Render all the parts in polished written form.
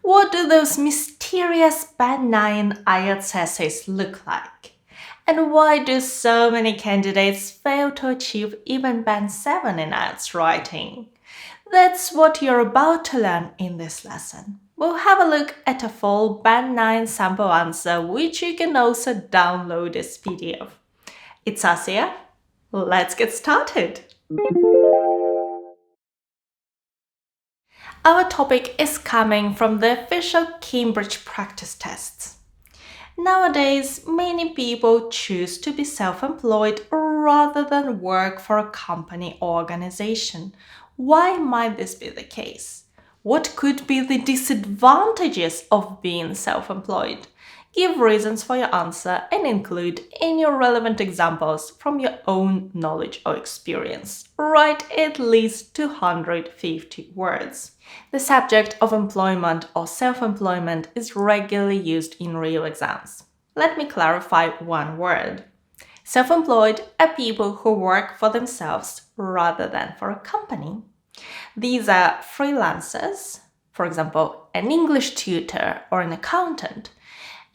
What do those mysterious Band 9 IELTS essays look like? And why do so many candidates fail to achieve even Band 7 in IELTS writing? That's what you're about to learn in this lesson. We'll have a look at a full Band 9 sample answer, which you can also download as PDF. It's Asia. Let's get started. Our topic is coming from the official Cambridge practice tests. Nowadays, many people choose to be self-employed rather than work for a company or organization. Why might this be the case? What could be the disadvantages of being self-employed? Give reasons for your answer and include any relevant examples from your own knowledge or experience. Write at least 250 words. The subject of employment or self-employment is regularly used in real exams. Let me clarify one word. Self-employed are people who work for themselves rather than for a company. These are freelancers, for example, an English tutor or an accountant,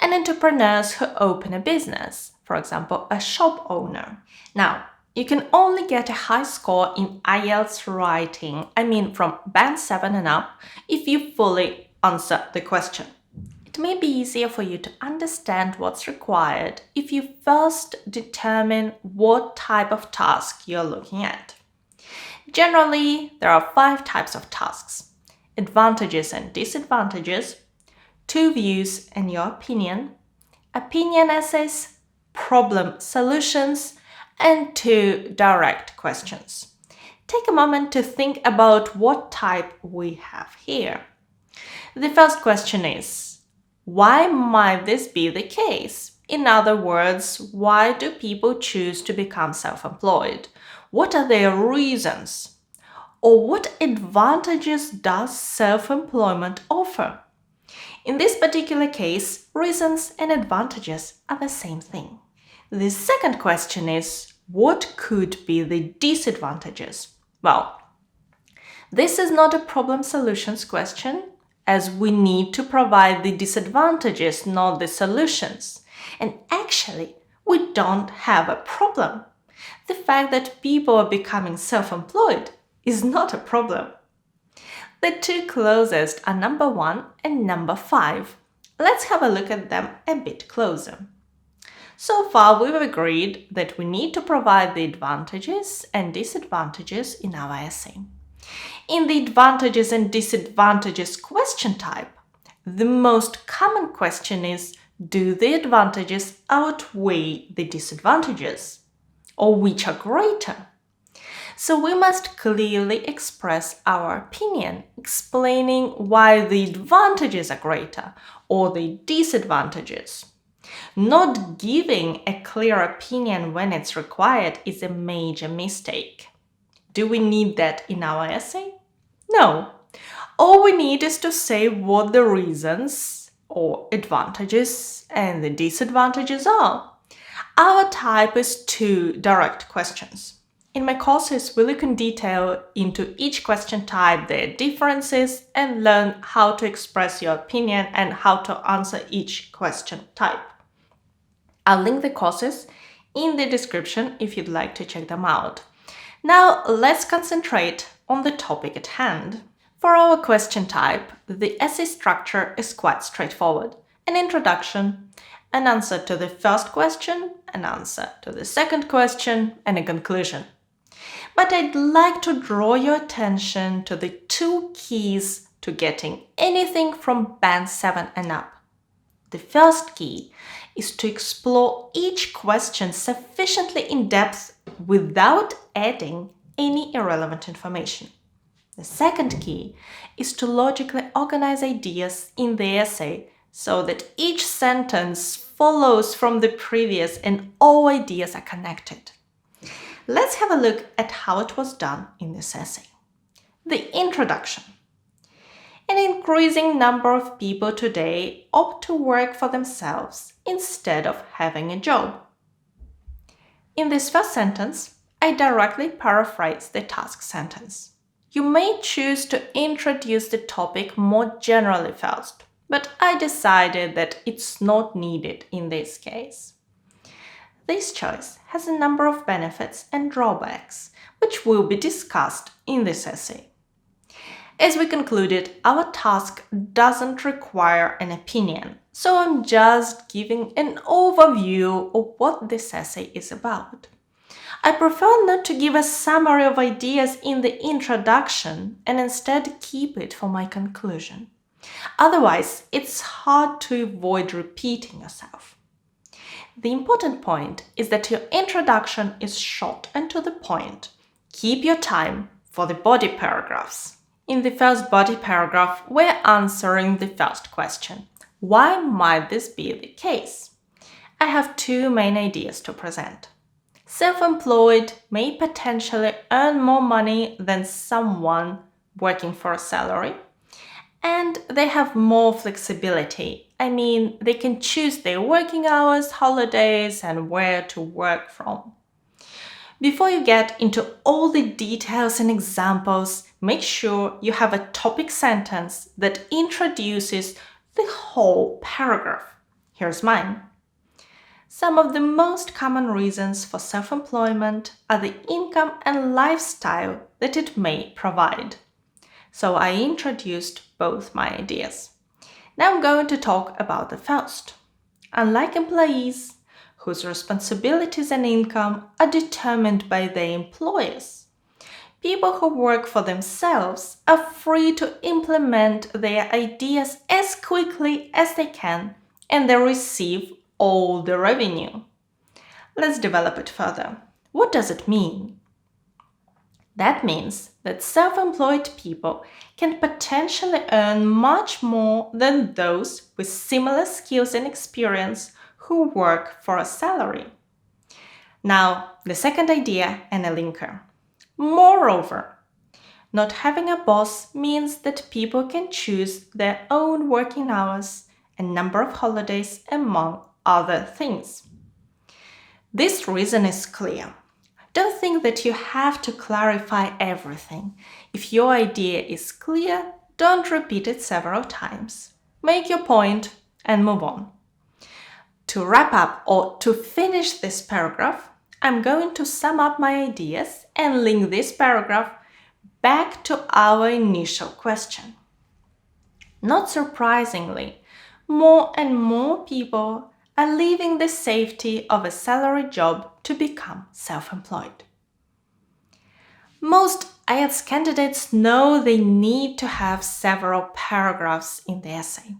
and entrepreneurs who open a business, for example, a shop owner. Now, you can only get a high score in IELTS writing, from Band 7 and up, if you fully answer the question. It may be easier for you to understand what's required if you first determine what type of task you're looking at. Generally, there are 5 types of tasks: advantages and disadvantages, 2 views and your opinion essays, problem solutions, and 2 direct questions. Take a moment to think about what type we have here. The first question is, why might this be the case? In other words, why do people choose to become self-employed? What are their reasons? Or what advantages does self-employment offer? In this particular case, reasons and advantages are the same thing. The second question is, what could be the disadvantages? Well, this is not a problem solutions question, as we need to provide the disadvantages, not the solutions. And actually, we don't have a problem. The fact that people are becoming self-employed is not a problem. The 2 closest are number 1 and number 5. Let's have a look at them a bit closer. So far, we've agreed that we need to provide the advantages and disadvantages in our essay. In the advantages and disadvantages question type, the most common question is, do the advantages outweigh the disadvantages? Or which are greater? So we must clearly express our opinion, explaining why the advantages are greater or the disadvantages. Not giving a clear opinion when it's required is a major mistake. Do we need that in our essay? No. All we need is to say what the reasons or advantages and the disadvantages are. Our type is 2 direct questions. In my courses, we look in detail into each question type, their differences, and learn how to express your opinion and how to answer each question type. I'll link the courses in the description if you'd like to check them out. Now, let's concentrate on the topic at hand. For our question type, the essay structure is quite straightforward. An introduction, an answer to the first question, an answer to the second question, and a conclusion. But I'd like to draw your attention to the 2 keys to getting anything from Band 7 and up. The first key is to explore each question sufficiently in depth without adding any irrelevant information. The second key is to logically organize ideas in the essay so that each sentence follows from the previous and all ideas are connected. Let's have a look at how it was done in this essay. The introduction. An increasing number of people today opt to work for themselves instead of having a job. In this first sentence, I directly paraphrase the task sentence. You may choose to introduce the topic more generally first, but I decided that it's not needed in this case. This choice has a number of benefits and drawbacks, which will be discussed in this essay. As we concluded, our task doesn't require an opinion, so I'm just giving an overview of what this essay is about. I prefer not to give a summary of ideas in the introduction and instead keep it for my conclusion. Otherwise, it's hard to avoid repeating yourself. The important point is that your introduction is short and to the point. Keep your time for the body paragraphs. In the first body paragraph, we're answering the first question. Why might this be the case? I have two main ideas to present. Self-employed may potentially earn more money than someone working for a salary, and they have more flexibility. I mean, they can choose their working hours, holidays, and where to work from. Before you get into all the details and examples, make sure you have a topic sentence that introduces the whole paragraph. Here's mine. Some of the most common reasons for self-employment are the income and lifestyle that it may provide. So I introduced both my ideas. Now I'm going to talk about the first. Unlike employees, whose responsibilities and income are determined by their employers, people who work for themselves are free to implement their ideas as quickly as they can, and they receive all the revenue. Let's develop it further. What does it mean? That means that self-employed people can potentially earn much more than those with similar skills and experience who work for a salary. Now, the second idea and a linker. Moreover, not having a boss means that people can choose their own working hours and number of holidays, among other things. This reason is clear. Don't think that you have to clarify everything. If your idea is clear, don't repeat it several times. Make your point and move on. To wrap up or to finish this paragraph, I'm going to sum up my ideas and link this paragraph back to our initial question. Not surprisingly, more and more people are leaving the safety of a salary job to become self-employed. Most IELTS candidates know they need to have several paragraphs in the essay,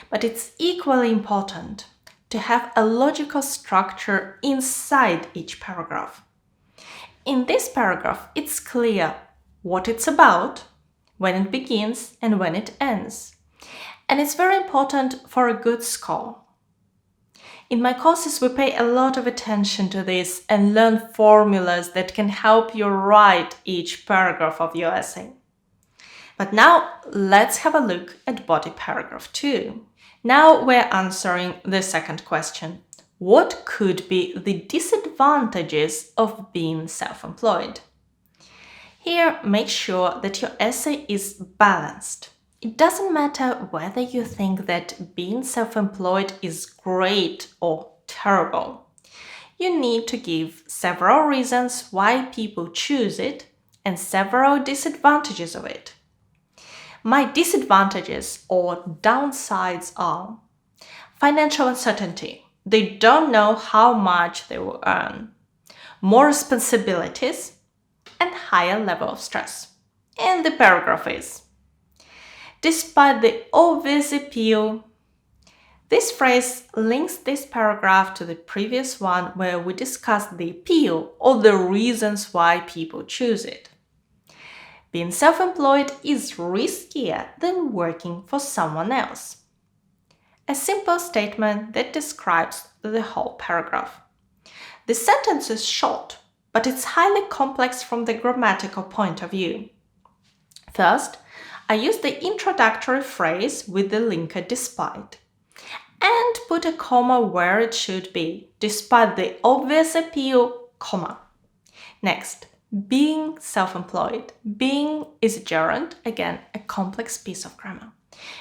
but it's equally important to have a logical structure inside each paragraph. In this paragraph, it's clear what it's about, when it begins and when it ends. And it's very important for a good score. In my courses, we pay a lot of attention to this and learn formulas that can help you write each paragraph of your essay. But now let's have a look at body paragraph 2. Now we're answering the second question. What could be the disadvantages of being self-employed? Here, make sure that your essay is balanced. It doesn't matter whether you think that being self-employed is great or terrible. You need to give several reasons why people choose it and several disadvantages of it. My disadvantages or downsides are financial uncertainty. They don't know how much they will earn, more responsibilities, and higher level of stress. And the paragraph is, despite the obvious appeal, this phrase links this paragraph to the previous one where we discussed the appeal or the reasons why people choose it. Being self-employed is riskier than working for someone else. A simple statement that describes the whole paragraph. The sentence is short, but it's highly complex from the grammatical point of view. First, I use the introductory phrase with the linker despite, and put a comma where it should be, despite the obvious appeal, comma. Next, Being self-employed. Being is a gerund, again, a complex piece of grammar.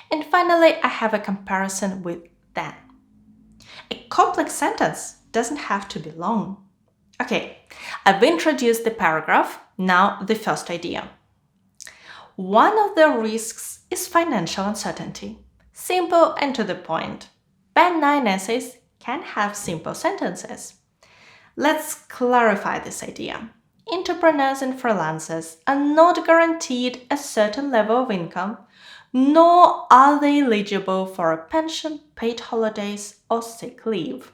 And finally, I have a comparison with then. A complex sentence doesn't have to be long. Okay, I've introduced the paragraph, now the first idea. One of the risks is financial uncertainty. Simple and to the point. Band 9 essays can have simple sentences. Let's clarify this idea. Entrepreneurs and freelancers are not guaranteed a certain level of income, nor are they eligible for a pension, paid holidays, or sick leave.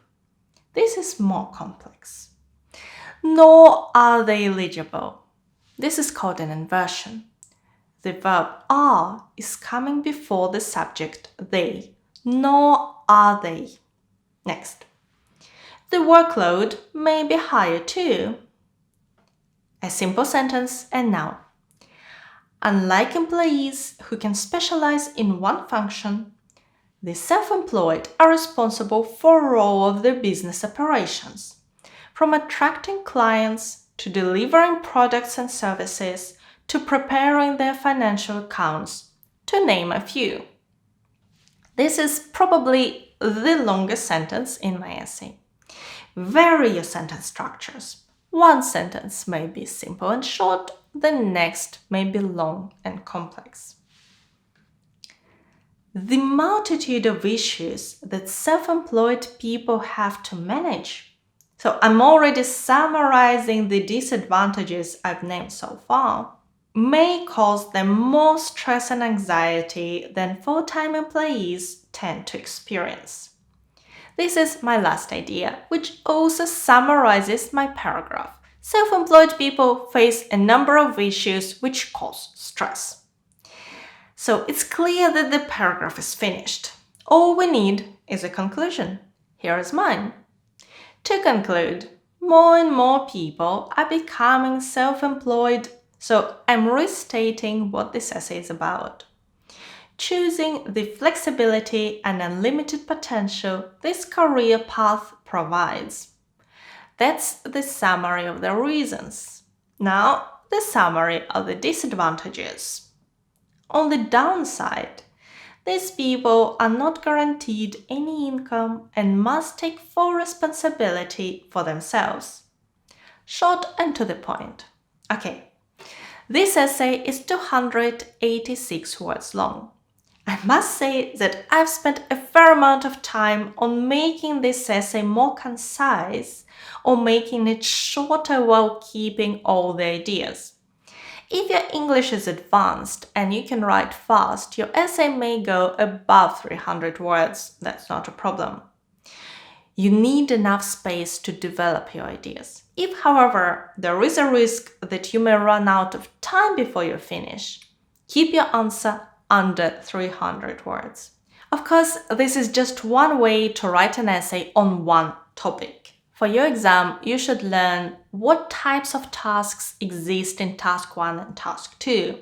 This is more complex. Nor are they eligible. This is called an inversion. The verb are is coming before the subject they, nor are they. Next. The workload may be higher too. A simple sentence and noun. Unlike employees who can specialize in one function, the self-employed are responsible for all of their business operations, from attracting clients to delivering products and services to preparing their financial accounts, to name a few. This is probably the longest sentence in my essay. Vary your sentence structures. One sentence may be simple and short, the next may be long and complex. The multitude of issues that self-employed people have to manage. So I'm already summarizing the disadvantages I've named so far, may cause them more stress and anxiety than full-time employees tend to experience. This is my last idea, which also summarizes my paragraph. Self-employed people face a number of issues which cause stress. So it's clear that the paragraph is finished. All we need is a conclusion. Here is mine. To conclude, more and more people are becoming self-employed, so I'm restating what this essay is about. Choosing the flexibility and unlimited potential this career path provides. That's the summary of the reasons. Now, the summary of the disadvantages. On the downside, these people are not guaranteed any income and must take full responsibility for themselves. Short and to the point. Okay, this essay is 286 words long. I must say that I've spent a fair amount of time on making this essay more concise or making it shorter while keeping all the ideas. If your English is advanced and you can write fast, your essay may go above 300 words. That's not a problem. You need enough space to develop your ideas. If, however, there is a risk that you may run out of time before you finish, keep your answer under 300 words. Of course, this is just one way to write an essay on one topic. For your exam, you should learn what types of tasks exist in task 1 and task 2,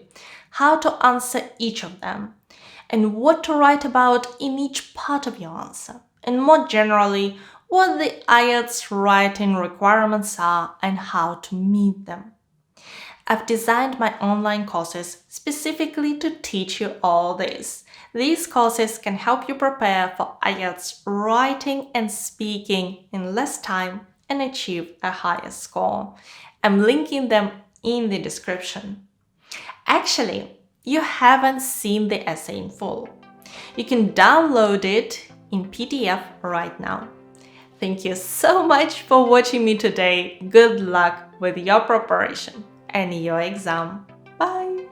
how to answer each of them, and what to write about in each part of your answer, and more generally, what the IELTS writing requirements are and how to meet them. I've designed my online courses specifically to teach you all this. These courses can help you prepare for IELTS writing and speaking in less time and achieve a higher score. I'm linking them in the description. Actually, you haven't seen the essay in full. You can download it in PDF right now. Thank you so much for watching me today. Good luck with your preparation and your exam. Bye!